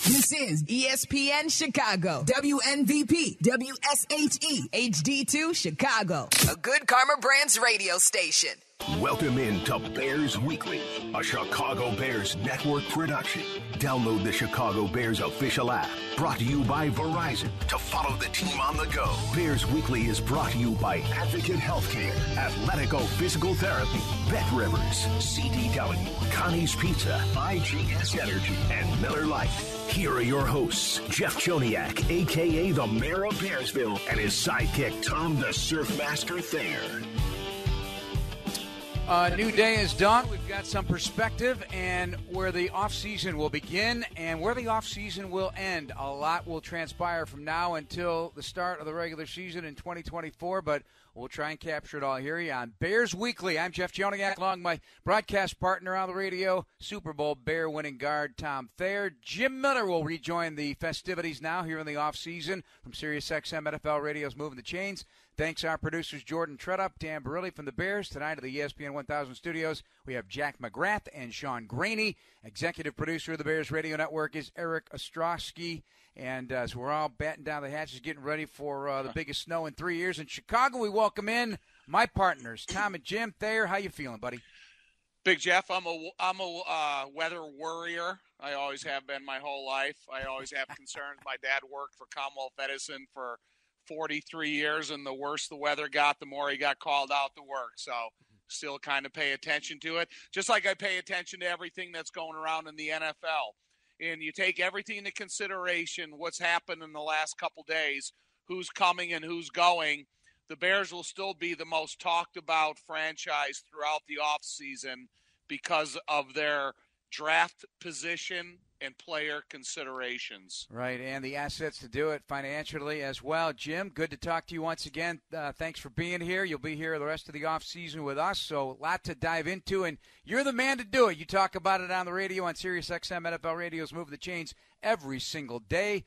This is ESPN Chicago, WNVP, WSHE, HD2 Chicago, a Good Karma Brands radio station. Welcome in to Bears Weekly, a Chicago Bears network production. Download the Chicago Bears official app, brought to you by Verizon, to follow the team on the go. Bears Weekly is brought to you by Advocate Healthcare, Athletico Physical Therapy, Bet Rivers, CDW, Connie's Pizza, IGS Energy, and Miller Lite. Here are your hosts, Jeff Joniak, a.k.a. the Mayor of Bearsville, and his sidekick, Tom the Surfmaster Thayer. A new day is done. We've got some perspective and where the offseason will begin and where the offseason will end. A lot will transpire from now until the start of the regular season in 2024, but we'll try and capture it all here on Bears Weekly. I'm Jeff Joniak, along with my broadcast partner on the radio, Super Bowl Bear winning guard Tom Thayer. Jim Miller will rejoin the festivities now here in the offseason from SiriusXM NFL Radio's Moving the Chains. Thanks our producers Jordan Tredup, Dan Barilli from the Bears. Tonight at the ESPN 1000 studios, we have Jack McGrath and Sean Graney. Executive producer of the Bears Radio Network is Eric Ostrowski. And so we're all batting down the hatches, getting ready for the biggest snow in 3 years. In Chicago, we welcome in my partners, Tom and Jim. Thayer, how you feeling, buddy? Big Jeff, I'm a weather worrier. I always have been my whole life. I always have concerns. My dad worked for Commonwealth Edison for 43 years, and the worse the weather got, the more he got called out to work. So still kind of pay attention to it, just like I pay attention to everything that's going around in the NFL. And you take everything into consideration, what's happened in the last couple days, who's coming and who's going. The Bears will still be the most talked about franchise throughout the offseason because of their draft position and player considerations. Right, and the assets to do it financially as well. Jim, good to talk to you once again. Thanks for being here. You'll be here the rest of the offseason with us, so a lot to dive into, and you're the man to do it. You talk about it on the radio on SiriusXM NFL Radio's Move the Chains every single day.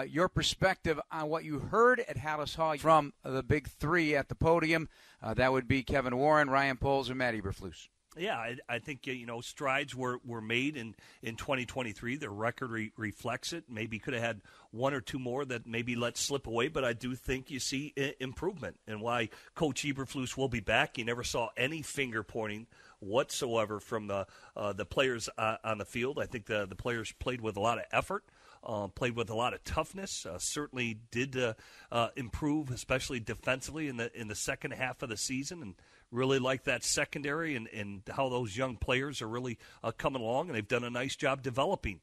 Your perspective on what you heard at Hallis Hall from the big three at the podium, that would be Kevin Warren, Ryan Poles, and Matt Eberflus. Yeah, I think, strides were made in 2023. Their record reflects it. Maybe could have had one or two more that maybe let slip away, but I do think you see improvement. And why Coach Eberflus will be back, you never saw any finger-pointing whatsoever from the players on the field. I think the players played with a lot of effort. Played with a lot of toughness. Certainly did improve, especially defensively in the second half of the season, and really like that secondary and how those young players are really coming along, and they've done a nice job developing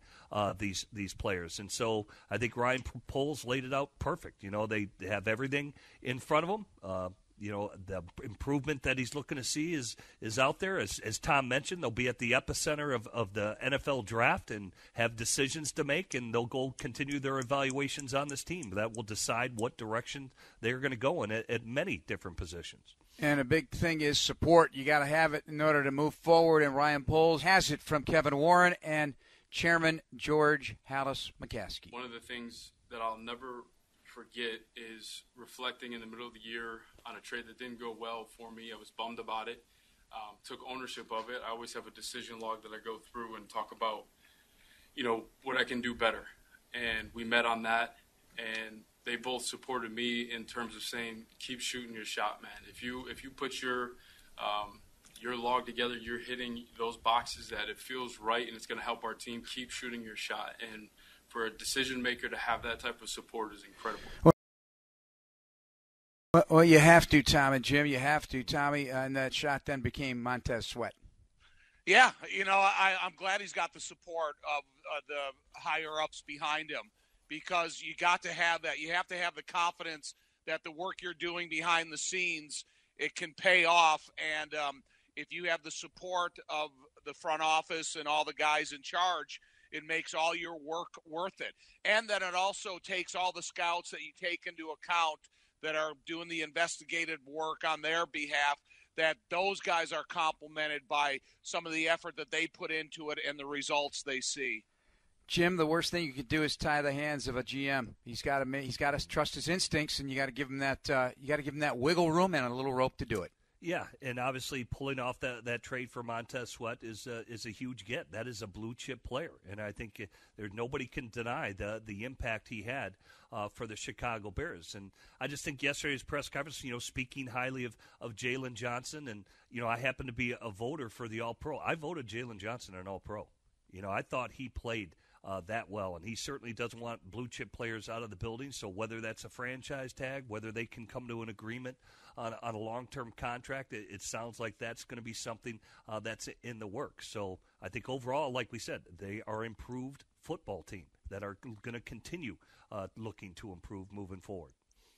these players. And so I think Ryan Poles laid it out perfect. They have everything in front of them. The improvement that he's looking to see is out there. As Tom mentioned, they'll be at the epicenter of the NFL draft and have decisions to make, and they'll go continue their evaluations on this team. That will decide what direction they're going to go in at many different positions. And a big thing is support. You got to have it in order to move forward, and Ryan Poles has it from Kevin Warren and Chairman George Hallis McCaskey. One of the things that I'll never forget is reflecting in the middle of the year on a trade that didn't go well for me. I was bummed about it, took ownership of it. I always have a decision log that I go through and talk about, what I can do better. And we met on that, and they both supported me in terms of saying, keep shooting your shot, man. If you put your log together, you're hitting those boxes that it feels right and it's going to help our team. Keep shooting your shot. And for a decision maker to have that type of support is incredible. Well, you have to, Tom and Jim. You have to, Tommy. And that shot then became Montez Sweat. Yeah, I'm glad he's got the support of the higher-ups behind him, because you got to have that. You have to have the confidence that the work you're doing behind the scenes, it can pay off. And if you have the support of the front office and all the guys in charge, it makes all your work worth it. And then it also takes all the scouts that you take into account that are doing the investigative work on their behalf, that those guys are complimented by some of the effort that they put into it and the results they see. Jim, the worst thing you could do is tie the hands of a GM. He's got to trust his instincts, and you got to give him that. You got to give him that wiggle room and a little rope to do it. Yeah, and obviously pulling off that trade for Montez Sweat is a huge get. That is a blue chip player, and I think nobody can deny the impact he had for the Chicago Bears. And I just think yesterday's press conference, speaking highly of Jalen Johnson, and I happen to be a voter for the All-Pro. I voted Jalen Johnson an All-Pro. I thought he played that well, and he certainly doesn't want blue chip players out of the building. So whether that's a franchise tag, whether they can come to an agreement on a long-term contract, it sounds like that's going to be something that's in the works. So I think overall, like we said, they are an improved football team that are going to continue looking to improve moving forward.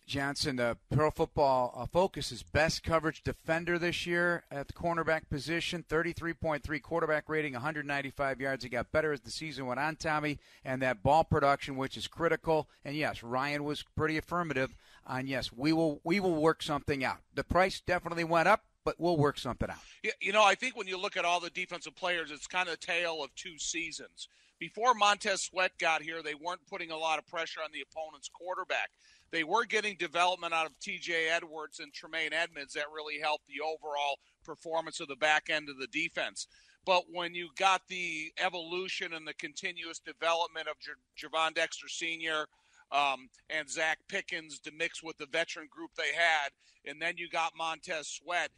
Johnson, the Pro Football Focus's best coverage defender this year at the cornerback position, 33.3 quarterback rating, 195 yards. He got better as the season went on, Tommy, and that ball production, which is critical. And, yes, Ryan was pretty affirmative on, yes, we will work something out. The price definitely went up, but we'll work something out. Yeah, I think when you look at all the defensive players, it's kind of a tale of two seasons. Before Montez Sweat got here, they weren't putting a lot of pressure on the opponent's quarterback. They were getting development out of T.J. Edwards and Tremaine Edmonds that really helped the overall performance of the back end of the defense. But when you got the evolution and the continuous development of Javon Dexter Sr. And Zach Pickens to mix with the veteran group they had, and then you got Montez Sweat,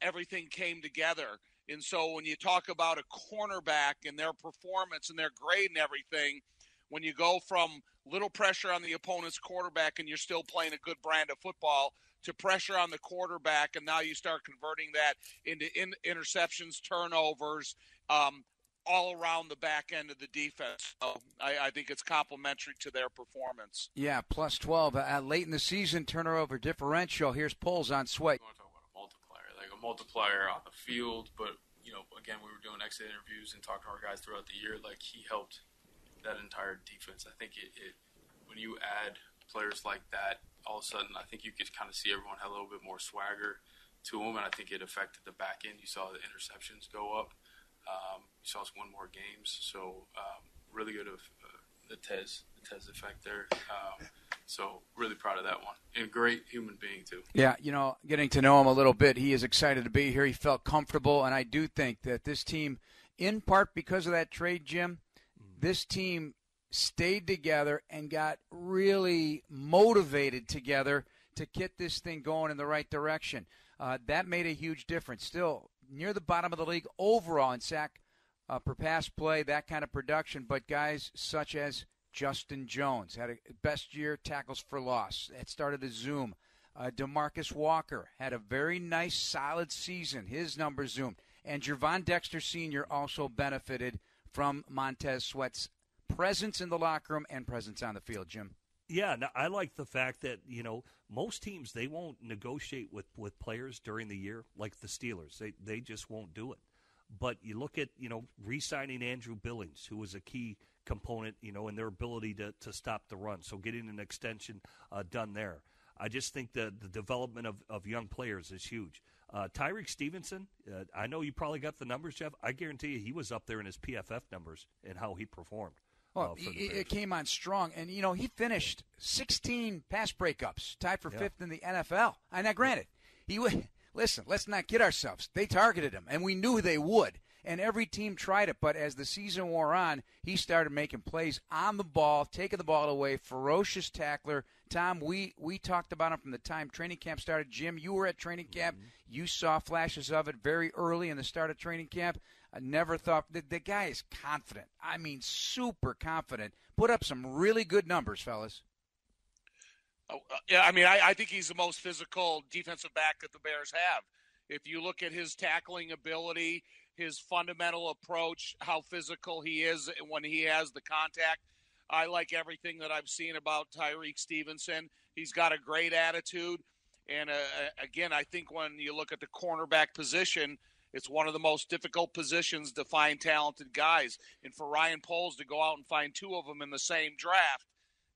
everything came together. And so when you talk about a cornerback and their performance and their grade and everything, when you go from little pressure on the opponent's quarterback and you're still playing a good brand of football to pressure on the quarterback, and now you start converting that into interceptions, turnovers, all around the back end of the defense. So I think it's complementary to their performance. Yeah, plus 12. Late in the season, turnover differential. Here's Poles on Sweat. You want to talk about a multiplier on the field, but, again, we were doing exit interviews and talking to our guys throughout the year. Like, he helped that entire defense. I think it when you add players like that, all of a sudden I think you could kind of see everyone had a little bit more swagger to them, and I think it affected the back end. You saw the interceptions go up. You saw us win more games. So really good of the Tez effect there. So really proud of that one. And great human being too. Yeah, getting to know him a little bit, he is excited to be here. He felt comfortable, and I do think that this team, in part because of that trade, Jim, this team stayed together and got really motivated together to get this thing going in the right direction. That made a huge difference. Still near the bottom of the league overall in sack per pass play, that kind of production. But guys such as Justin Jones had a best year tackles for loss. It started to zoom. DeMarcus Walker had a very nice, solid season. His numbers zoomed. And Javon Dexter Sr. also benefited from Montez Sweat's presence in the locker room and presence on the field, Jim. Yeah, no, I like the fact that, most teams, they won't negotiate with players during the year like the Steelers. They just won't do it. But you look at, re-signing Andrew Billings, who was a key component, in their ability to stop the run. So getting an extension done there. I just think the development of young players is huge. Tyreek Stevenson, I know you probably got the numbers, Jeff. I guarantee you he was up there in his PFF numbers and how he performed. Well, it came on strong. And, he finished 16 pass breakups, tied for fifth in the NFL. And now, granted, listen, let's not kid ourselves. They targeted him, and we knew they would. And every team tried it. But as the season wore on, he started making plays on the ball, taking the ball away, ferocious tackler. Tom, we talked about him from the time training camp started. Jim, you were at training camp. You saw flashes of it very early in the start of training camp. I never thought – the guy is confident. I mean, super confident. Put up some really good numbers, fellas. Yeah, I think he's the most physical defensive back that the Bears have. If you look at his tackling ability, his fundamental approach, how physical he is when he has the contact, I like everything that I've seen about Tyreek Stevenson. He's got a great attitude. And, again, I think when you look at the cornerback position – it's one of the most difficult positions to find talented guys. And for Ryan Poles to go out and find two of them in the same draft,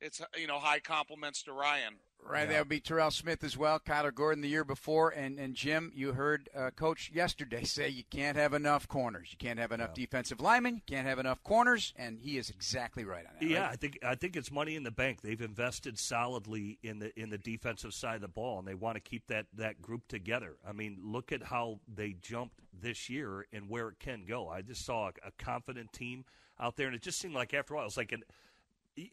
it's, high compliments to Ryan. Right, Yeah. that would be Terrell Smith as well, Kyler Gordon the year before. And Jim, you heard Coach yesterday say you can't have enough corners. You can't have enough defensive linemen. You can't have enough corners, and he is exactly right on that. Yeah, right? I think it's money in the bank. They've invested solidly in the defensive side of the ball, and they want to keep that group together. I mean, look at how they jumped this year and where it can go. I just saw a confident team out there, and it just seemed like after a while, it's like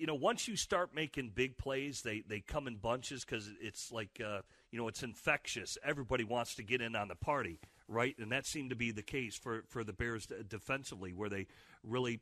once you start making big plays, they come in bunches because it's like, it's infectious. Everybody wants to get in on the party, right? And that seemed to be the case for the Bears defensively, where they really,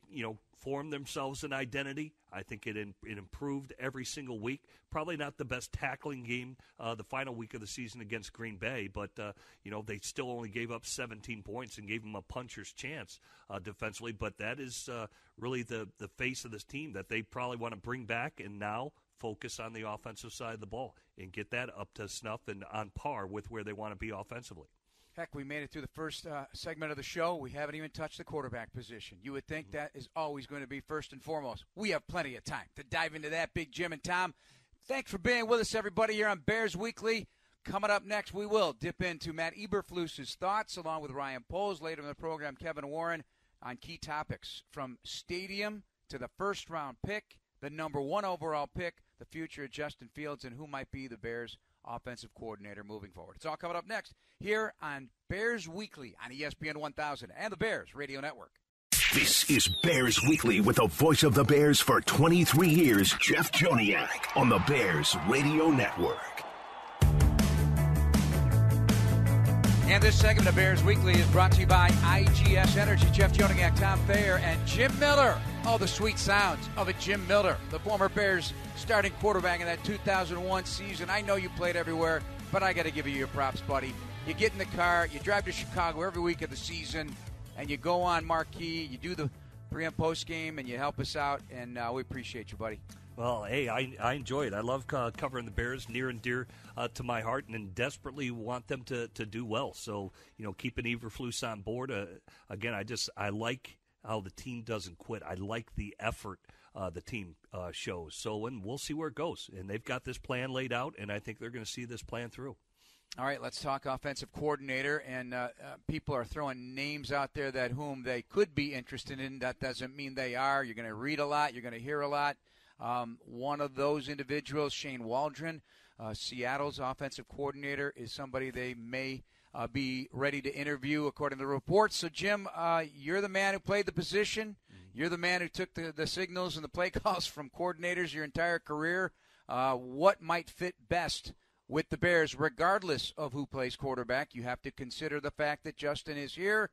formed themselves an identity. I think it improved every single week. Probably not the best tackling game the final week of the season against Green Bay, but, they still only gave up 17 points and gave them a puncher's chance defensively. But that is really the face of this team that they probably want to bring back and now focus on the offensive side of the ball and get that up to snuff and on par with where they want to be offensively. Heck, we made it through the first segment of the show. We haven't even touched the quarterback position. You would think that is always going to be first and foremost. We have plenty of time to dive into that, Big Jim and Tom. Thanks for being with us, everybody, here on Bears Weekly. Coming up next, we will dip into Matt Eberflus's thoughts, along with Ryan Poles. Later in the program, Kevin Warren on key topics from stadium to the first-round pick, the number 1 overall pick, the future of Justin Fields, and who might be the Bears' offensive coordinator moving forward. It's all coming up next here on Bears Weekly on ESPN 1000 and the Bears Radio Network. This is Bears Weekly with the voice of the Bears for 23 years, Jeff Joniak, on the Bears Radio Network. And this segment of Bears Weekly is brought to you by IGS Energy. Jeff Joniak, Tom Thayer, and Jim Miller. Oh, the sweet sounds of a Jim Miller, the former Bears starting quarterback in that 2001 season. I know you played everywhere, but I got to give you your props, buddy. You get in the car, you drive to Chicago every week of the season, and you go on Marquee, you do the pre- and post game, and you help us out, and we appreciate you, buddy. Well, hey, I enjoy it. I love covering the Bears, near and dear to my heart, and desperately want them to do well. So, keeping Eberflus on board. Again, I like how the team doesn't quit. I like the effort the team shows. So, and we'll see where it goes. And they've got this plan laid out, and I think they're going to see this plan through. All right, let's talk offensive coordinator. And people are throwing names out there that whom they could be interested in. That doesn't mean they are. You're going to read a lot. You're going to hear a lot. One of those individuals, Shane Waldron, Seattle's offensive coordinator, is somebody they may be ready to interview according to the reports. So, Jim, you're the man who played the position. You're the man who took the signals and the play calls from coordinators your entire career. What might fit best with the Bears, regardless of who plays quarterback? You have to consider the fact that Justin is here,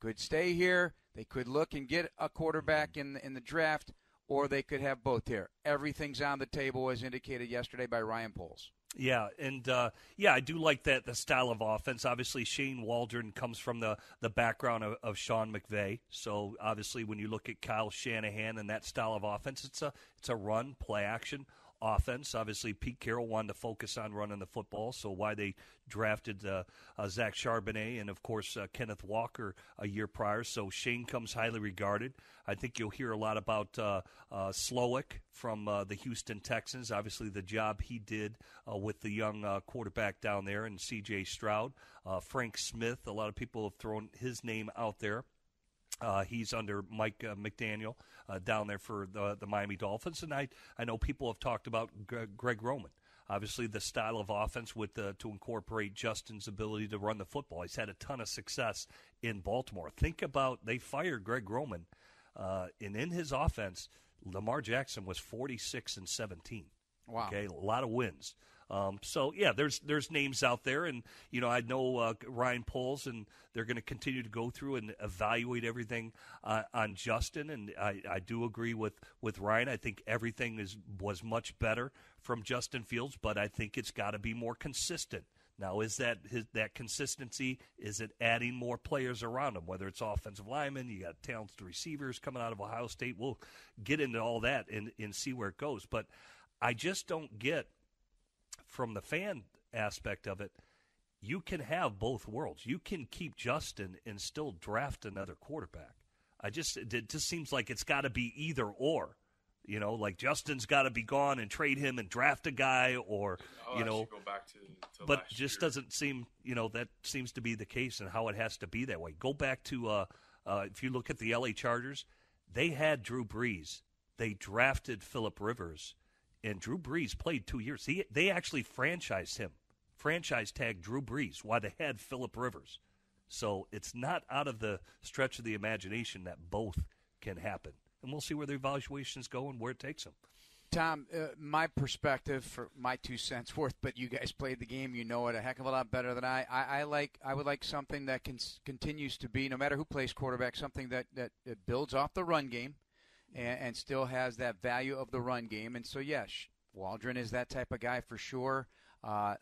could stay here. They could look and get a quarterback in the draft, or they could have both here. Everything's on the table, as indicated yesterday by Ryan Poles. Yeah, and I do like the style of offense. Obviously, Shane Waldron comes from the background of Sean McVay. So obviously, when you look at Kyle Shanahan and that style of offense, it's a run, play action offense. Obviously, Pete Carroll wanted to focus on running the football, so why they drafted Zach Charbonnet and, of course, Kenneth Walker a year prior. So Shane comes highly regarded. I think you'll hear a lot about Slowick from the Houston Texans, obviously the job he did with the young quarterback down there, and C.J. Stroud. Frank Smith, a lot of people have thrown his name out there. He's under Mike McDaniel down there for the Miami Dolphins. And I know people have talked about Greg Roman. Obviously, the style of offense with to incorporate Justin's ability to run the football. He's had a ton of success in Baltimore. Think about, they fired Greg Roman, and in his offense, Lamar Jackson was 46-17. Wow. Okay, a lot of wins. So, yeah, there's names out there, and, I know Ryan Poles, and they're going to continue to go through and evaluate everything on Justin, and I do agree with Ryan. I think everything was much better from Justin Fields, but I think it's got to be more consistent. Now, is that consistency, is it adding more players around him, whether it's offensive linemen, you got talented receivers coming out of Ohio State. We'll get into all that and see where it goes, but I just don't get, from the fan aspect of it, you can have both worlds. You can keep Justin and still draft another quarterback. It just seems like it's got to be either or. Like Justin's got to be gone and trade him and draft a guy, or Go back to but last just year. doesn't seem that seems to be the case and how it has to be that way. Go back to if you look at the LA Chargers, they had Drew Brees, they drafted Phillip Rivers, and Drew Brees played 2 years. They actually franchise tagged Drew Brees while they had Phillip Rivers. So it's not out of the stretch of the imagination that both can happen. And we'll see where the evaluations go and where it takes them. Tom, my perspective for my 2 cents worth, but you guys played the game, you know it a heck of a lot better than I. I would like something that continues to be, no matter who plays quarterback, something that builds off the run game and still has that value of the run game. And so, yes, Waldron is that type of guy for sure.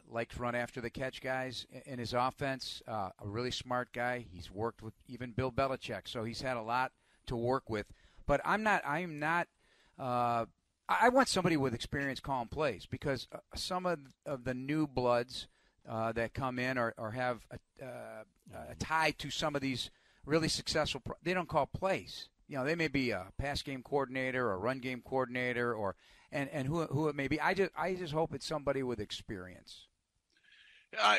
Likes run after the catch guys in his offense. A really smart guy. He's worked with even Bill Belichick, so he's had a lot to work with. But I want somebody with experience calling plays, because some of the new bloods that come in or have a tie to some of these really successful they don't call plays. They may be a pass game coordinator or a run game coordinator and who it may be. I just hope it's somebody with experience.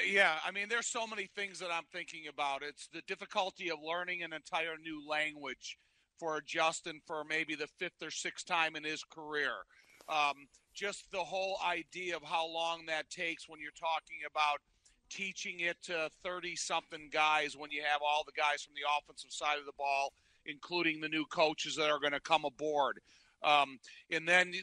Yeah, I mean, there's so many things that I'm thinking about. It's the difficulty of learning an entire new language for Justin for maybe the 5th or 6th time in his career. Just the whole idea of how long that takes when you're talking about teaching it to 30-something guys when you have all the guys from the offensive side of the ball, including the new coaches that are going to come aboard. And then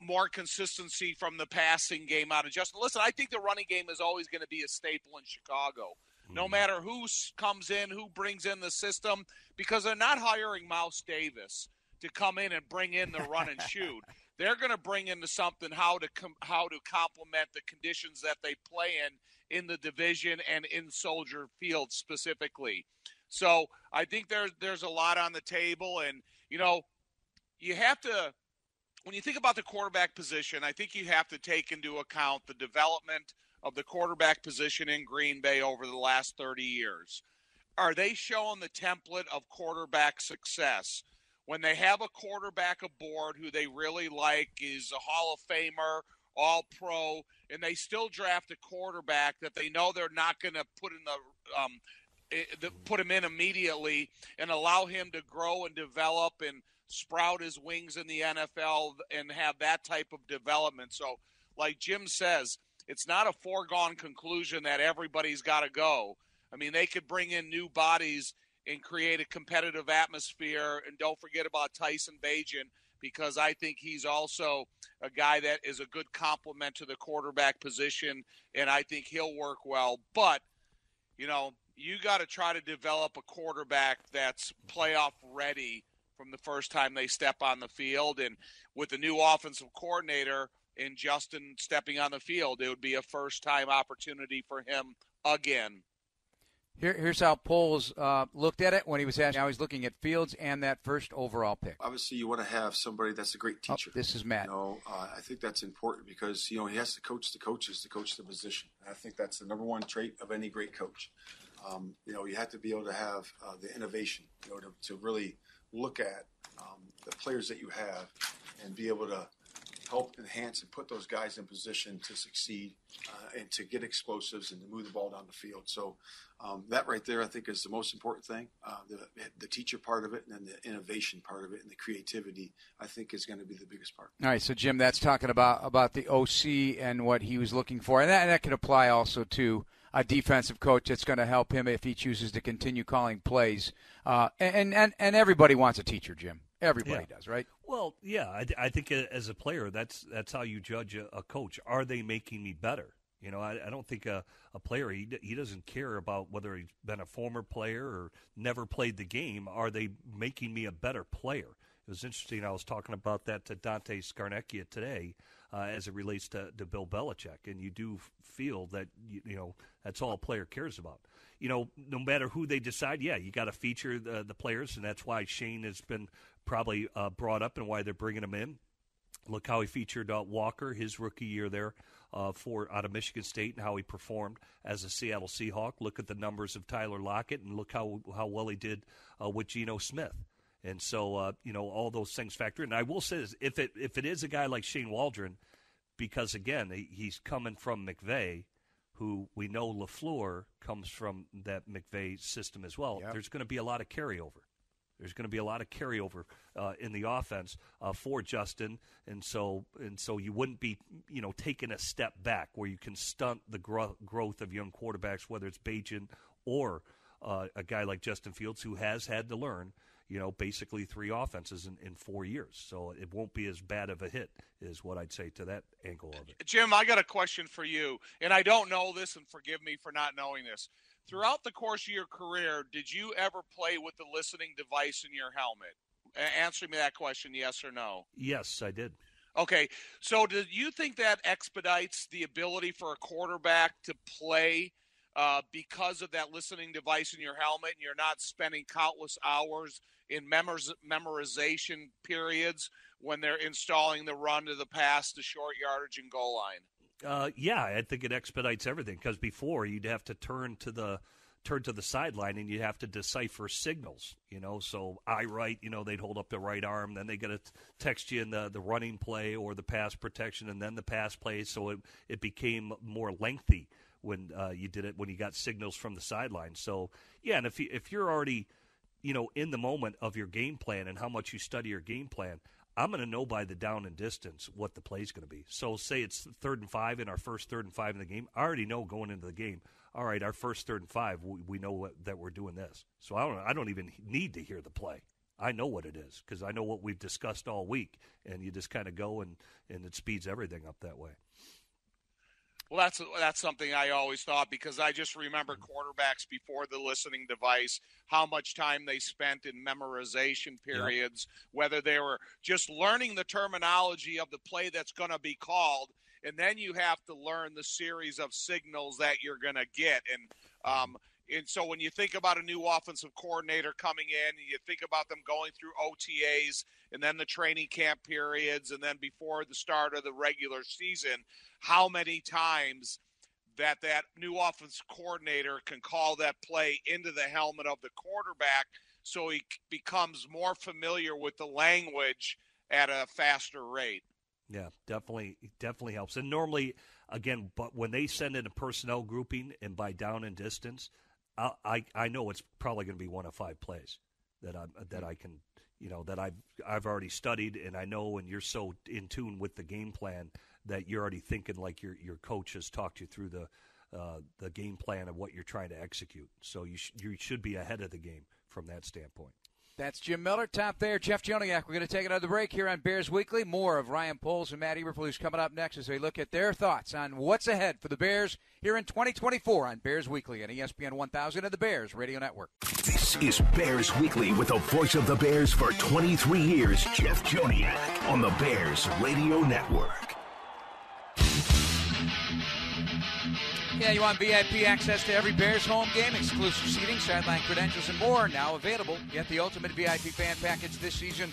more consistency from the passing game out of Justin. Listen, I think the running game is always going to be a staple in Chicago. No matter who comes in, who brings in the system, because they're not hiring Mouse Davis to come in and bring in the run and shoot. They're going to bring into something how to complement the conditions that they play in the division and in Soldier Field specifically. So I think there's a lot on the table, and you have to, when you think about the quarterback position, I think you have to take into account the development of the quarterback position in Green Bay over the last 30 years. Are they showing the template of quarterback success? When they have a quarterback aboard who they really like, is a Hall of Famer, All-Pro, and they still draft a quarterback that they know they're not going to put him in immediately and allow him to grow and develop and sprout his wings in the NFL and have that type of development. So, like Jim says, it's not a foregone conclusion that everybody's got to go. I mean, they could bring in new bodies and create a competitive atmosphere. And don't forget about Tyson Bagent, because I think he's also a guy that is a good complement to the quarterback position, and I think he'll work well. But, you got to try to develop a quarterback that's playoff ready from the first time they step on the field. And with the new offensive coordinator and Justin stepping on the field, it would be a first-time opportunity for him again. Here's how Poles looked at it when he was asked. Now he's looking at Fields and that first overall pick. Obviously, you want to have somebody that's a great teacher. This is Matt. I think that's important because, he has to coach the coaches to coach the position. And I think that's the number one trait of any great coach. You have to be able to have the innovation, to really look at the players that you have and be able to help enhance and put those guys in position to succeed and to get explosives and to move the ball down the field. So that right there, I think, is the most important thing. The teacher part of it, and then the innovation part of it, and the creativity, I think, is going to be the biggest part. All right, so Jim, that's talking about the OC and what he was looking for, and that can apply also to a defensive coach that's going to help him if he chooses to continue calling plays. And everybody wants a teacher, Jim. Everybody does, right? Well, yeah, I think as a player, that's how you judge a coach. Are they making me better? I don't think a player, he doesn't care about whether he's been a former player or never played the game. Are they making me a better player? It was interesting. I was talking about that to Dante Scarnecchia today as it relates to Bill Belichick, and you do feel that, that's all a player cares about. No matter who they decide, you got to feature the players, and that's why Shane has been probably brought up and why they're bringing him in. Look how he featured Walker his rookie year there out of Michigan State and how he performed as a Seattle Seahawk. Look at the numbers of Tyler Lockett and look how well he did with Geno Smith. And so, all those things factor in. And I will say this, if it is a guy like Shane Waldron, because, again, he's coming from McVay, who we know LaFleur comes from that McVay system as well, there's going to be a lot of carryover. There's going to be a lot of carryover in the offense for Justin, and so you wouldn't be, taking a step back where you can stunt the growth of young quarterbacks, whether it's Bajan or a guy like Justin Fields, who has had to learn, basically 3 offenses in 4 years. So it won't be as bad of a hit, is what I'd say to that angle of it. Jim, I got a question for you, and I don't know this, and forgive me for not knowing this. Throughout the course of your career, did you ever play with the listening device in your helmet? Answer me that question, yes or no. Yes, I did. Okay, so do you think that expedites the ability for a quarterback to play because of that listening device in your helmet, and you're not spending countless hours in memorization periods when they're installing the run to the pass, the short yardage, and goal line? Yeah, I think it expedites everything, because before you'd have to turn to the sideline and you'd have to decipher signals, So I write, they'd hold up the right arm, then they got to text you in the running play or the pass protection, and then the pass play. So it became more lengthy when you did it, when you got signals from the sideline. So yeah, and if you're already, in the moment of your game plan and how much you study your game plan, I'm going to know by the down and distance what the play's going to be. So say it's 3rd and 5 in our first 3rd and 5 in the game. I already know going into the game, all right, our first 3rd and 5, we know that we're doing this. So I don't even need to hear the play. I know what it is because I know what we've discussed all week, and you just kind of go and it speeds everything up that way. Well, that's something I always thought, because I just remember quarterbacks before the listening device, how much time they spent in memorization periods, whether they were just learning the terminology of the play that's going to be called, and then you have to learn the series of signals that you're going to get. And so when you think about a new offensive coordinator coming in, and you think about them going through OTAs and then the training camp periods and then before the start of the regular season, how many times that new offensive coordinator can call that play into the helmet of the quarterback so he becomes more familiar with the language at a faster rate. Yeah, definitely helps. And normally, again, but when they send in a personnel grouping and by down and distance, I know it's probably going to be one of 5 plays that I can, that I've already studied, and I know, and you're so in tune with the game plan that you're already thinking like your coach has talked you through the game plan of what you're trying to execute. So you should be ahead of the game from that standpoint. That's Jim Miller, Tom Thayer, Jeff Joniak. We're going to take another break here on Bears Weekly. More of Ryan Poles and Matt Eberflus coming up next as they look at their thoughts on what's ahead for the Bears here in 2024 on Bears Weekly on ESPN 1000 and the Bears Radio Network. This is Bears Weekly with the voice of the Bears for 23 years, Jeff Joniak, on the Bears Radio Network. Yeah, you want VIP access to every Bears home game, exclusive seating, sideline credentials, and more. Now available. Get the ultimate VIP fan package this season,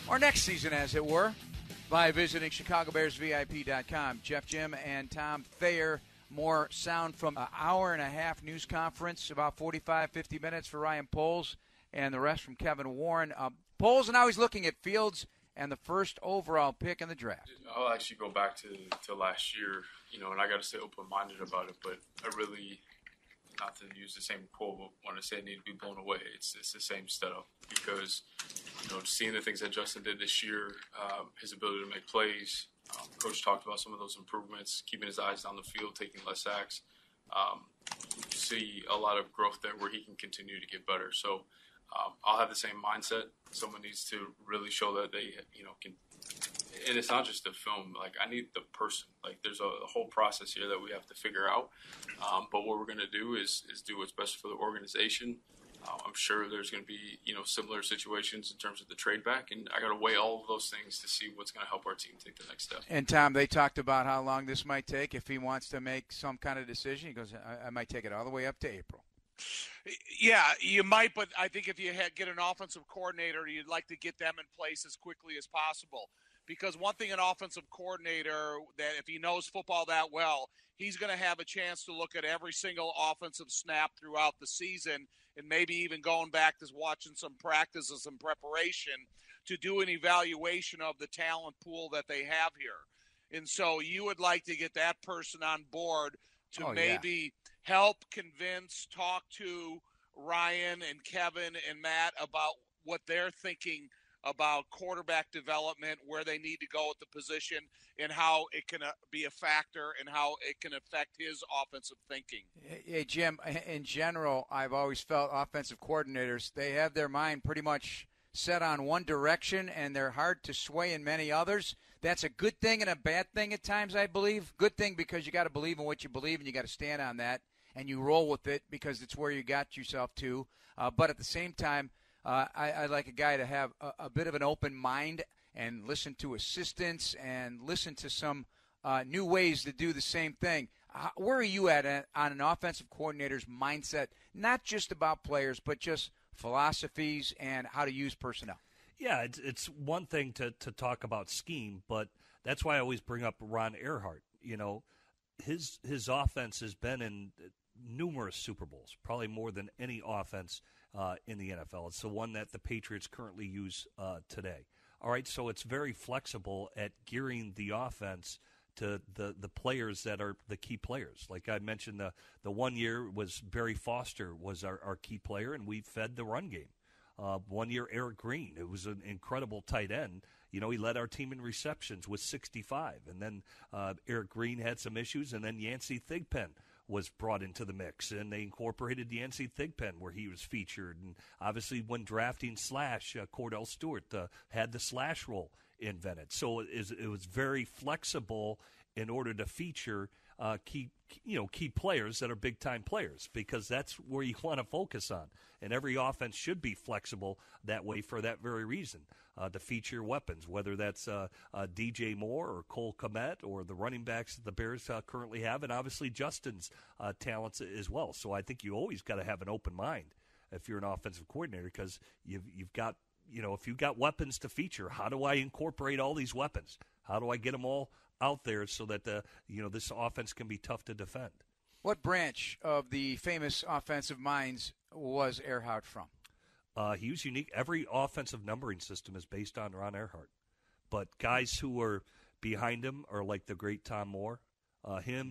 or next season, as it were, by visiting ChicagoBearsVIP.com. Jeff, Jim, and Tom Thayer. More sound from an hour-and-a-half news conference, about 45, 50 minutes for Ryan Poles, and the rest from Kevin Warren. Poles now he's looking at Fields and the first overall pick in the draft. I'll actually go back to last year, and I got to stay open-minded about it, but I really, not to use the same quote, but when I say I need to be blown away, it's the same setup because, seeing the things that Justin did this year, his ability to make plays, Coach talked about some of those improvements, keeping his eyes down the field, taking less sacks. See a lot of growth there where he can continue to get better. So I'll have the same mindset. Someone needs to really show that they, can. And it's not just the film. Like, I need the person. Like, there's a whole process here that we have to figure out. But what we're going to do is do what's best for the organization. I'm sure there's going to be, similar situations in terms of the trade back, and I got to weigh all of those things to see what's going to help our team take the next step. And, Tom, they talked about how long this might take if he wants to make some kind of decision. He goes, I might take it all the way up to April. Yeah, you might, but I think if you get an offensive coordinator, you'd like to get them in place as quickly as possible because one thing an offensive coordinator, that if he knows football that well, he's going to have a chance to look at every single offensive snap throughout the season, and maybe even going back to watching some practices and preparation to do an evaluation of the talent pool that they have here. And so you would like to get that person on board to maybe help convince, talk to Ryan and Kevin and Matt about what they're thinking about quarterback development, where they need to go at the position, and how it can be a factor and how it can affect his offensive thinking. Hey, Jim, in general, I've always felt offensive coordinators, they have their mind pretty much set on one direction, and they're hard to sway in many others. That's a good thing and a bad thing at times, I believe. Good thing because you got to believe in what you believe, and you got to stand on that, and you roll with it because it's where you got yourself to. But at the same time, I like a guy to have a bit of an open mind and listen to assistants and listen to some new ways to do the same thing. Where are you at on an offensive coordinator's mindset, not just about players, but just philosophies and how to use personnel? Yeah, it's one thing to talk about scheme, but that's why I always bring up Ron Earhart. You know, his offense has been in numerous Super Bowls, probably more than any offense in the NFL. It's the one that the Patriots currently use today. All right, so it's very flexible at gearing the offense to the players that are the key players. Like I mentioned, the 1 year was Barry Foster was our key player, and we fed the run game. 1 year, Eric Green. It was an incredible tight end. You know, he led our team in receptions with 65. And then Eric Green had some issues, and then Yancey Thigpen was brought into the mix, and they incorporated Yancey Thigpen where he was featured. And obviously when drafting Slash, Cordell Stewart had the slash role invented. So it was very flexible in order to feature key players that are big-time players, because that's where you want to focus on. And every offense should be flexible that way for that very reason, to feature weapons, whether that's DJ Moore or Cole Kmet or the running backs that the Bears currently have, and obviously Justin's talents as well. So I think you always got to have an open mind if you're an offensive coordinator, because you've got, if you've got weapons to feature, how do I incorporate all these weapons? How do I get them all out there so that this offense can be tough to defend? What branch of the famous offensive minds was Earhart from? He was unique. Every offensive numbering system is based on Ron Earhart. But guys who were behind him are like the great Tom Moore.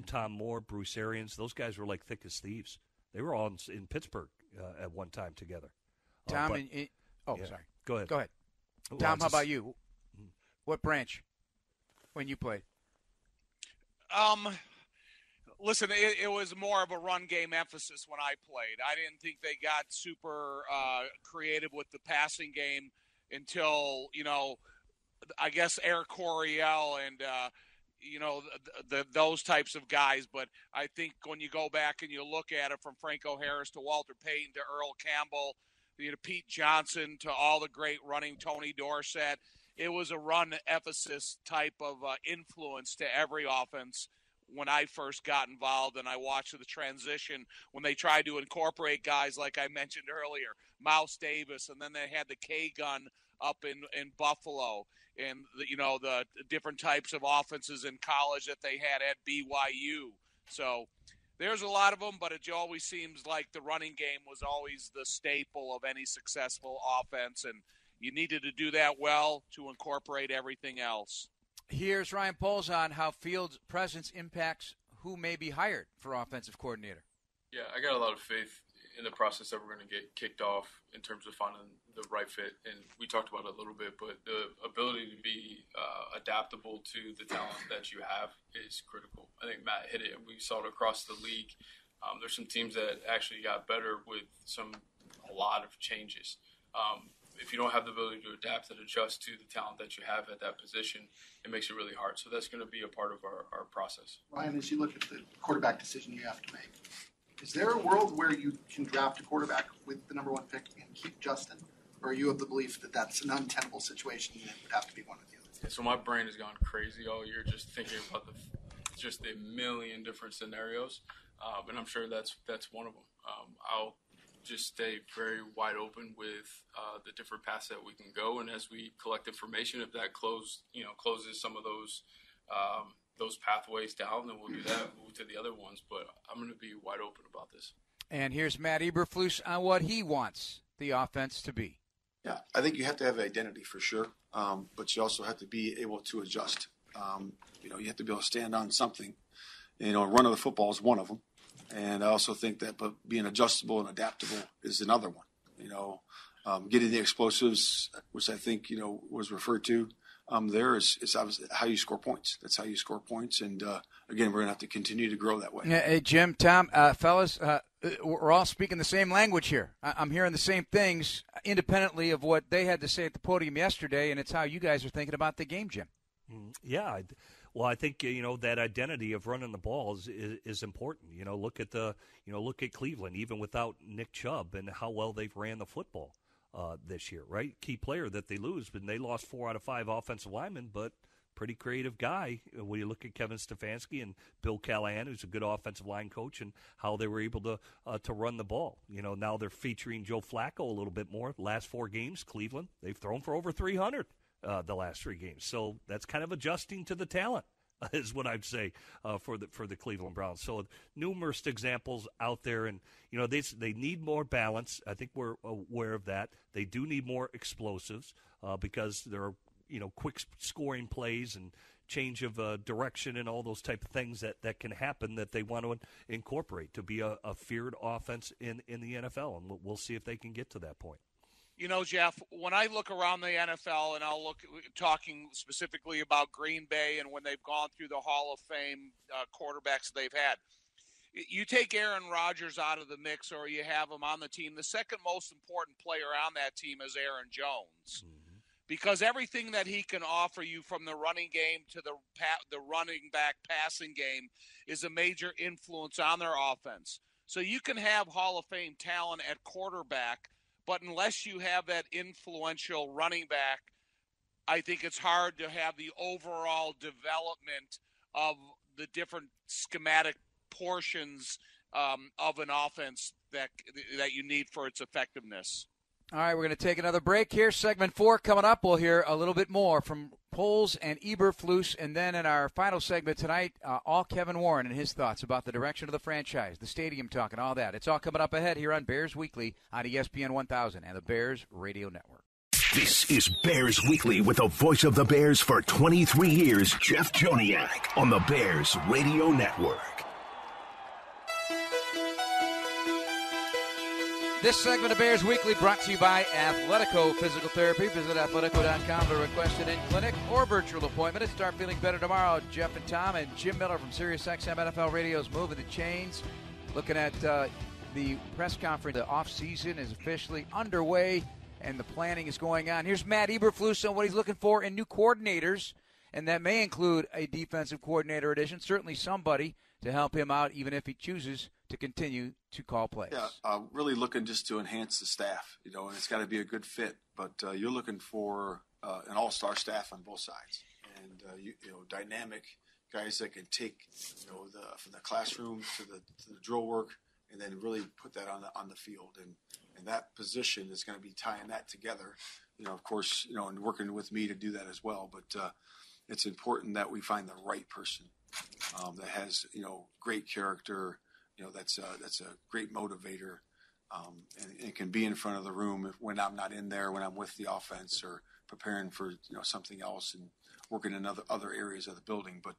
Tom Moore, Bruce Arians, those guys were like thick as thieves. They were all in Pittsburgh at one time together. Sorry. Go ahead. Tom, how about you? What branch when you played? Listen, it was more of a run game emphasis when I played. I didn't think they got super creative with the passing game until, I guess Eric Coryell and, those types of guys. But I think when you go back and you look at it from Franco Harris to Walter Payton to Earl Campbell, Pete Johnson to all the great running, Tony Dorsett, it was a run emphasis type of influence to every offense when I first got involved, and I watched the transition when they tried to incorporate guys like I mentioned earlier, Mouse Davis, and then they had the K-gun up in Buffalo, and the different types of offenses in college that they had at BYU. So there's a lot of them, but it always seems like the running game was always the staple of any successful offense, and you needed to do that well to incorporate everything else. Here's Ryan Poles on how field presence impacts who may be hired for offensive coordinator. Yeah, I got a lot of faith in the process that we're going to get kicked off in terms of finding the right fit. And we talked about it a little bit, but the ability to be adaptable to the talent that you have is critical. I think Matt hit it, and we saw it across the league. There's some teams that actually got better with a lot of changes. If you don't have the ability to adapt and adjust to the talent that you have at that position, it makes it really hard. So that's going to be a part of our process. Ryan, as you look at the quarterback decision you have to make, is there a world where you can draft a quarterback with the number one pick and keep Justin? Or are you of the belief that that's an untenable situation and it would have to be one or the other? Yeah, so my brain has gone crazy all year just thinking about the million different scenarios. And I'm sure that's one of them. I'll just stay very wide open with the different paths that we can go. And as we collect information, if that closes some of those pathways down, then we'll do that, move to the other ones. But I'm going to be wide open about this. And here's Matt Eberflus on what he wants the offense to be. Yeah, I think you have to have identity for sure, but you also have to be able to adjust. You have to be able to stand on something. Run of the football is one of them. And I also think that but being adjustable and adaptable is another one. Getting the explosives, which I think, was referred to there is obviously how you score points. That's how you score points. And, again, we're going to have to continue to grow that way. Hey, Jim, Tom, fellas, we're all speaking the same language here. I'm hearing the same things independently of what they had to say at the podium yesterday, and it's how you guys are thinking about the game, Jim. Yeah. Well, I think that identity of running the ball is important. Look at Cleveland, even without Nick Chubb, and how well they've ran the football this year. Right, key player that they lose, but they lost 4 out of 5 offensive linemen, but pretty creative guy. When you look at Kevin Stefanski and Bill Callahan, who's a good offensive line coach, and how they were able to run the ball. Now they're featuring Joe Flacco a little bit more. Last 4 games, Cleveland, they've thrown for over 300. The last 3 games. So that's kind of adjusting to the talent, is what I'd say for the Cleveland Browns. So numerous examples out there, and they need more balance. I think we're aware of that. They do need more explosives because there are quick scoring plays and change of direction and all those type of things that can happen that they want to incorporate to be a feared offense in the NFL, and we'll see if they can get to that point. Jeff, when I look around the NFL, and I'll look talking specifically about Green Bay and when they've gone through the Hall of Fame quarterbacks they've had, you take Aaron Rodgers out of the mix or you have him on the team, the second most important player on that team is Aaron Jones. Mm-hmm. Because everything that he can offer you from the running game to the running back passing game is a major influence on their offense. So you can have Hall of Fame talent at quarterback, but unless you have that influential running back, I think it's hard to have the overall development of the different schematic portions of an offense that you need for its effectiveness. All right, we're going to take another break here. Segment 4 coming up. We'll hear a little bit more from Poles and Eberflus, and then in our final segment tonight, all Kevin Warren and his thoughts about the direction of the franchise, the stadium talk, and all that. It's all coming up ahead here on Bears Weekly on ESPN 1000 and the Bears Radio Network. This is Bears Weekly with the voice of the Bears for 23 years, Jeff Joniak, on the Bears Radio Network. This segment of Bears Weekly brought to you by Athletico Physical Therapy. Visit athletico.com to request an in-clinic or virtual appointment and start feeling better tomorrow. Jeff and Tom and Jim Miller from SiriusXM NFL Radio's Moving the Chains. Looking at the press conference. The offseason is officially underway, and the planning is going on. Here's Matt Eberflus on what he's looking for in new coordinators, and that may include a defensive coordinator addition, certainly somebody to help him out, even if he chooses to continue to call plays. Yeah, really looking just to enhance the staff, and it's got to be a good fit. But you're looking for an all-star staff on both sides, and dynamic guys that can take from the classroom to the drill work, and then really put that on the field. And that position is going to be tying that together. Of course, and working with me to do that as well. But it's important that we find the right person that has great character. That's a great motivator, and can be in front of the room when I'm not in there, when I'm with the offense or preparing for something else and working in other areas of the building. But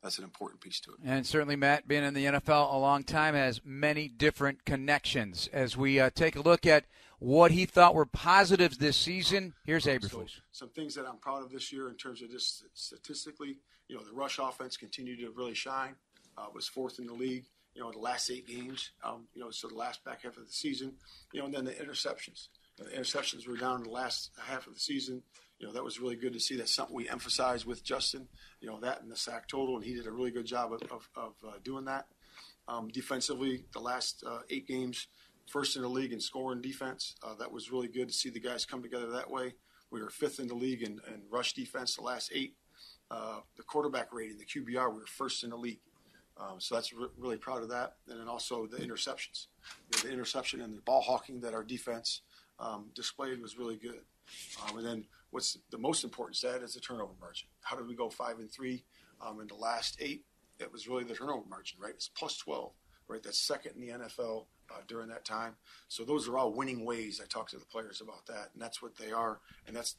that's an important piece to it. And certainly, Matt, being in the NFL a long time, has many different connections. As we take a look at what he thought were positives this season, here's Eberflus. Some things that I'm proud of this year in terms of just statistically, the rush offense continued to really shine. Was 4th in the league. The last 8 games, so the last back half of the season, and then the interceptions. The interceptions were down in the last half of the season. That was really good to see. That's something we emphasized with Justin, that and the sack total, and he did a really good job of doing that. Defensively, the last 8 games, 1st in the league in scoring defense. That was really good to see the guys come together that way. We were 5th in the league in rush defense the last 8. The quarterback rating, the QBR, we were 1st in the league. So that's really proud of that. And then also the interceptions. The interception and the ball hawking that our defense displayed was really good. And then what's the most important stat is the turnover margin. How did we go 5-3 in the last 8? It was really the turnover margin, right? It's plus 12, right? That's second in the NFL during that time. So those are all winning ways. I talked to the players about that, and that's what they are. And that's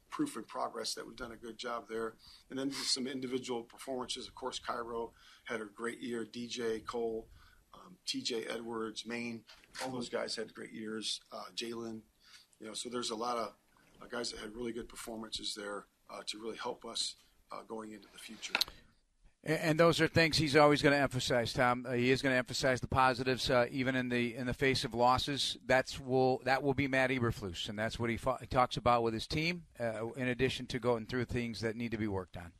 proof in progress that we've done a good job there. And then just some individual performances. Of course, Cairo had a great year. DJ, Cole, TJ Edwards, Maine, all those guys had great years. Jalen, so there's a lot of guys that had really good performances there to really help us going into the future. And those are things he's always going to emphasize, Tom. He is going to emphasize the positives, even in the face of losses. That will be Matt Eberflus, and that's what he talks about with his team. In addition to going through things that need to be worked on.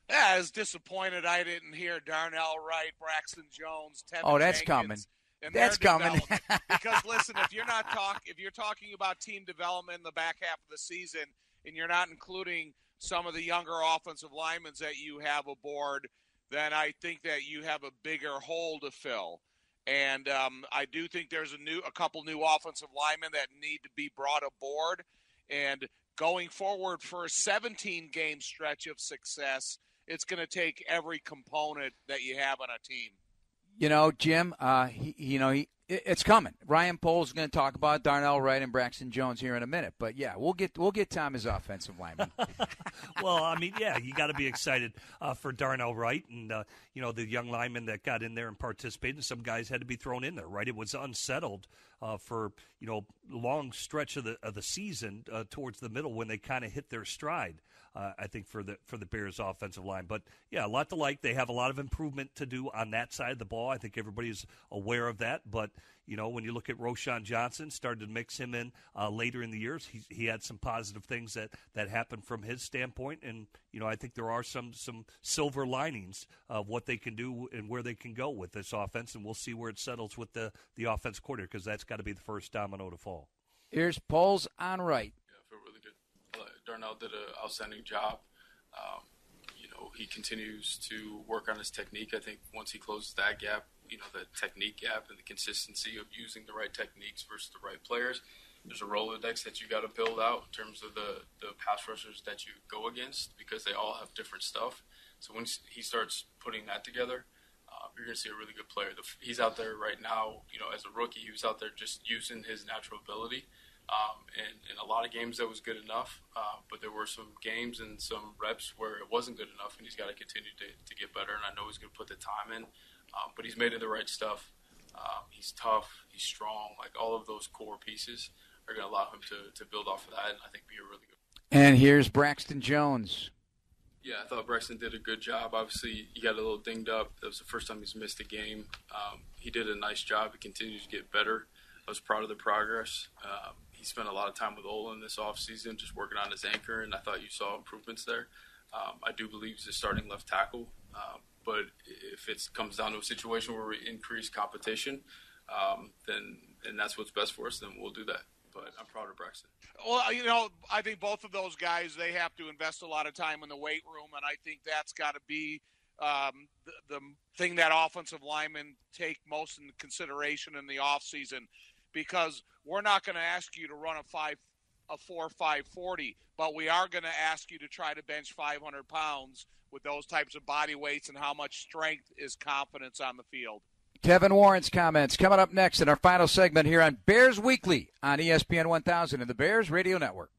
Yeah, I was disappointed I didn't hear Darnell Wright, Braxton Jones, Tevin that's Jenkins, coming. That's coming. Because listen, if you're talking about team development in the back half of the season, and you're not including some of the younger offensive linemen that you have aboard, then I think that you have a bigger hole to fill. And I do think there's a couple new offensive linemen that need to be brought aboard. And going forward for a 17-game stretch of success, it's going to take every component that you have on a team. Jim, it's coming. Ryan Poles is going to talk about Darnell Wright and Braxton Jones here in a minute. But, yeah, we'll get Tom his offensive lineman. Well, you got to be excited for Darnell Wright and, the young lineman that got in there and participated. Some guys had to be thrown in there, right? It was unsettled for, long stretch of the season towards the middle when they kind of hit their stride. I think for the Bears offensive line. But, yeah, a lot to like. They have a lot of improvement to do on that side of the ball. I think everybody's aware of that. But, when you look at Roschon Johnson, started to mix him in later in the years, he had some positive things that happened from his standpoint. And, I think there are some silver linings of what they can do and where they can go with this offense. And we'll see where it settles with the offense coordinator, because that's got to be the first domino to fall. Here's Poles on Wright. Darnell did an outstanding job. He continues to work on his technique. I think once he closes that gap, the technique gap and the consistency of using the right techniques versus the right players, there's a Rolodex that you got to build out in terms of the pass rushers that you go against, because they all have different stuff. So when he starts putting that together, you're going to see a really good player. He's out there right now, as a rookie, he was out there just using his natural ability. And in a lot of games that was good enough, but there were some games and some reps where it wasn't good enough, and he's got to continue to get better. And I know he's going to put the time in, but he's made it the right stuff. He's tough, he's strong. Like, all of those core pieces are going to allow him to build off of that, and I think be a really good. And here's Braxton Jones. Yeah, I thought Braxton did a good job. Obviously, he got a little dinged up. That was the first time he's missed a game. He did a nice job. He continues to get better. I was proud of the progress. He spent a lot of time with Olin this offseason, just working on his anchor, and I thought you saw improvements there. I do believe he's a starting left tackle, but if it comes down to a situation where we increase competition, then that's what's best for us, then we'll do that. But I'm proud of Braxton. Well, I think both of those guys, they have to invest a lot of time in the weight room, and I think that's got to be the thing that offensive linemen take most into consideration in the offseason. Because we're not going to ask you to run a 4.540, but we are going to ask you to try to bench 500 pounds with those types of body weights, and how much strength is confidence on the field. Kevin Warren's comments coming up next in our final segment here on Bears Weekly on ESPN 1000 and the Bears Radio Network.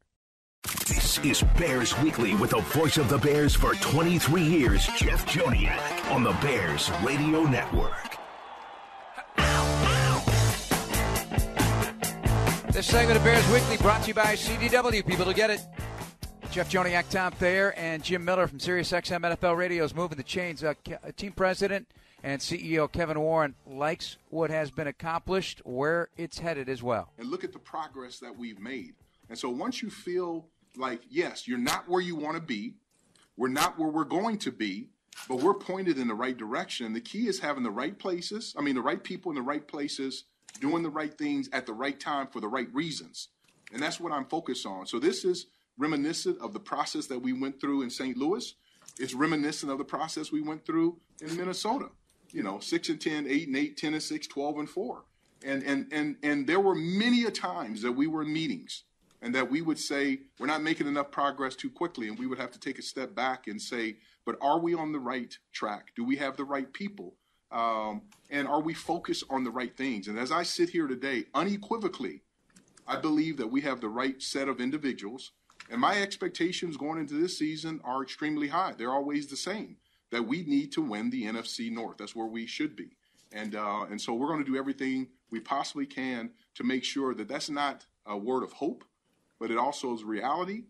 This is Bears Weekly with the voice of the Bears for 23 years, Jeff Joniak, on the Bears Radio Network. This segment of Bears Weekly brought to you by CDW. People to get it. Jeff Joniak, Tom Thayer, and Jim Miller from SiriusXM NFL Radio is moving the chains. Team president and CEO Kevin Warren likes what has been accomplished, where it's headed as well. And look at the progress that we've made. And so once you feel like, yes, you're not where you want to be, we're not where we're going to be, but we're pointed in the right direction. The key is having the right places, the right people in the right places, doing the right things at the right time for the right reasons. And that's what I'm focused on. So this is reminiscent of the process that we went through in St. Louis. It's reminiscent of the process we went through in Minnesota. 6-10, 8-8, 10-6, 12-4. And there were many a times that we were in meetings and that we would say, we're not making enough progress too quickly. And we would have to take a step back and say, but are we on the right track? Do we have the right people? And are we focused on the right things? And as I sit here today, unequivocally, I believe that we have the right set of individuals. And my expectations going into this season are extremely high. They're always the same, that we need to win the NFC North. That's where we should be. And so we're going to do everything we possibly can to make sure that that's not a word of hope, but it also is reality.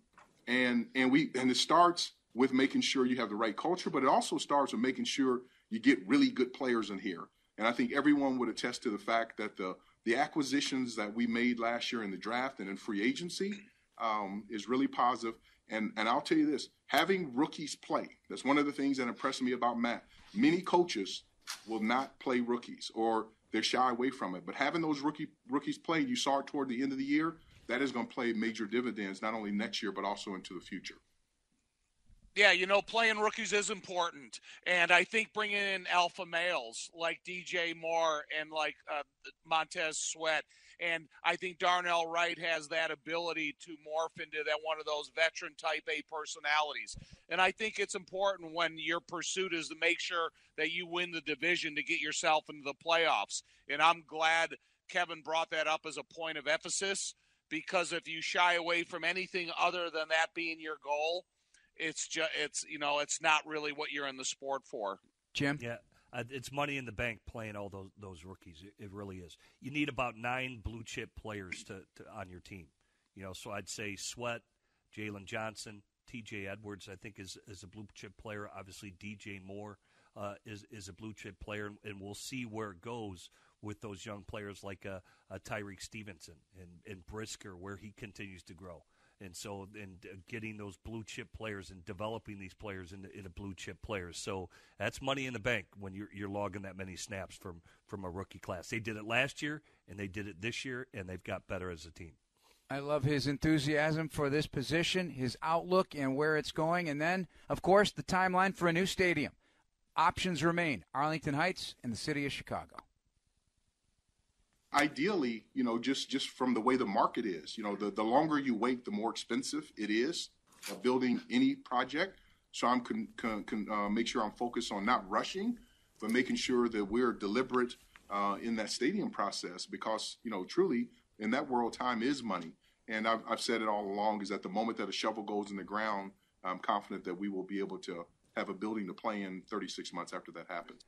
And it starts with making sure you have the right culture, but it also starts with making sure you get really good players in here. And I think everyone would attest to the fact that the acquisitions that we made last year in the draft and in free agency is really positive. And I'll tell you this, having rookies play, that's one of the things that impressed me about Matt. Many coaches will not play rookies or they're shy away from it. But having those rookies play, you saw it toward the end of the year, that is going to play major dividends, not only next year, but also into the future. Yeah, playing rookies is important. And I think bringing in alpha males like DJ Moore and like Montez Sweat, and I think Darnell Wright has that ability to morph into that one of those veteran type A personalities. And I think it's important when your pursuit is to make sure that you win the division to get yourself into the playoffs. And I'm glad Kevin brought that up as a point of emphasis, because if you shy away from anything other than that being your goal, it's not really what you're in the sport for. Jim? Yeah. It's money in the bank playing all those rookies. It really is. You need about 9 blue chip players to on your team. So I'd say Sweat, Jalen Johnson, T.J. Edwards, I think is a blue chip player. Obviously, DJ Moore is a blue chip player, and we'll see where it goes with those young players like Tyreek Stevenson and Brisker, where he continues to grow. And so, getting those blue chip players and developing these players into blue chip players. So that's money in the bank when you're logging that many snaps from a rookie class. They did it last year, and they did it this year, and they've got better as a team. I love his enthusiasm for this position, his outlook, and where it's going. And then, of course, the timeline for a new stadium. Options remain: Arlington Heights and the city of Chicago. Ideally, just from the way the market is, the longer you wait, the more expensive it is building any project. So I'm make sure I'm focused on not rushing, but making sure that we're deliberate in that stadium process, because, truly in that world, time is money. And I've said it all along, is at the moment that a shovel goes in the ground, I'm confident that we will be able to have a building to play in 36 months after that happens.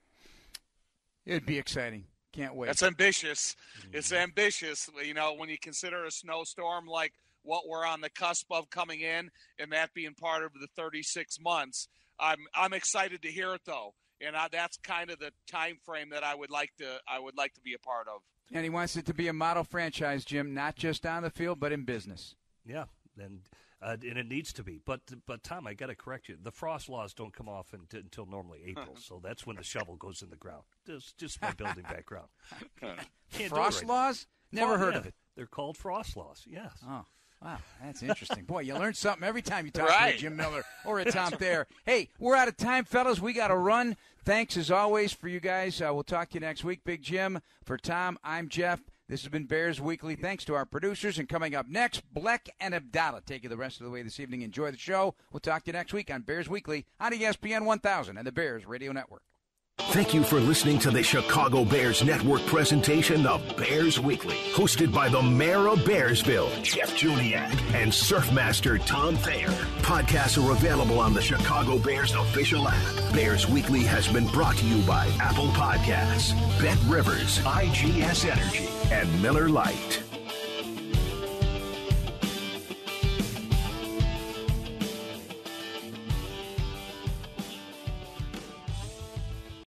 It'd be exciting. Can't wait. That's ambitious. It's ambitious. When you consider a snowstorm like what we're on the cusp of coming in, and that being part of the 36 months, I'm excited to hear it though, and that's kind of the time frame that I would like to be a part of. And he wants it to be a model franchise, Jim, not just on the field but in business. Yeah, and it needs to be. But Tom, I got to correct you. The frost laws don't come off until normally April, so that's when the shovel goes in the ground. Just my building background. Frost laws? Never heard of it. They're called frost laws, yes. Oh, wow, that's interesting. Boy, you learn something every time you talk to a Jim Miller or a Tom Thayer. Hey, we're out of time, fellas. We got to run. Thanks, as always, for you guys. We'll talk to you next week. Big Jim. For Tom, I'm Jeff. This has been Bears Weekly. Thanks to our producers. And coming up next, Bleck and Abdallah take you the rest of the way this evening. Enjoy the show. We'll talk to you next week on Bears Weekly on ESPN 1000 and the Bears Radio Network. Thank you for listening to the Chicago Bears Network presentation of Bears Weekly, hosted by the mayor of Bearsville, Jeff Joniak, and Surfmaster Tom Thayer. Podcasts are available on the Chicago Bears official app. Bears Weekly has been brought to you by Apple Podcasts, Bet Rivers, IGS Energy, and Miller Lite.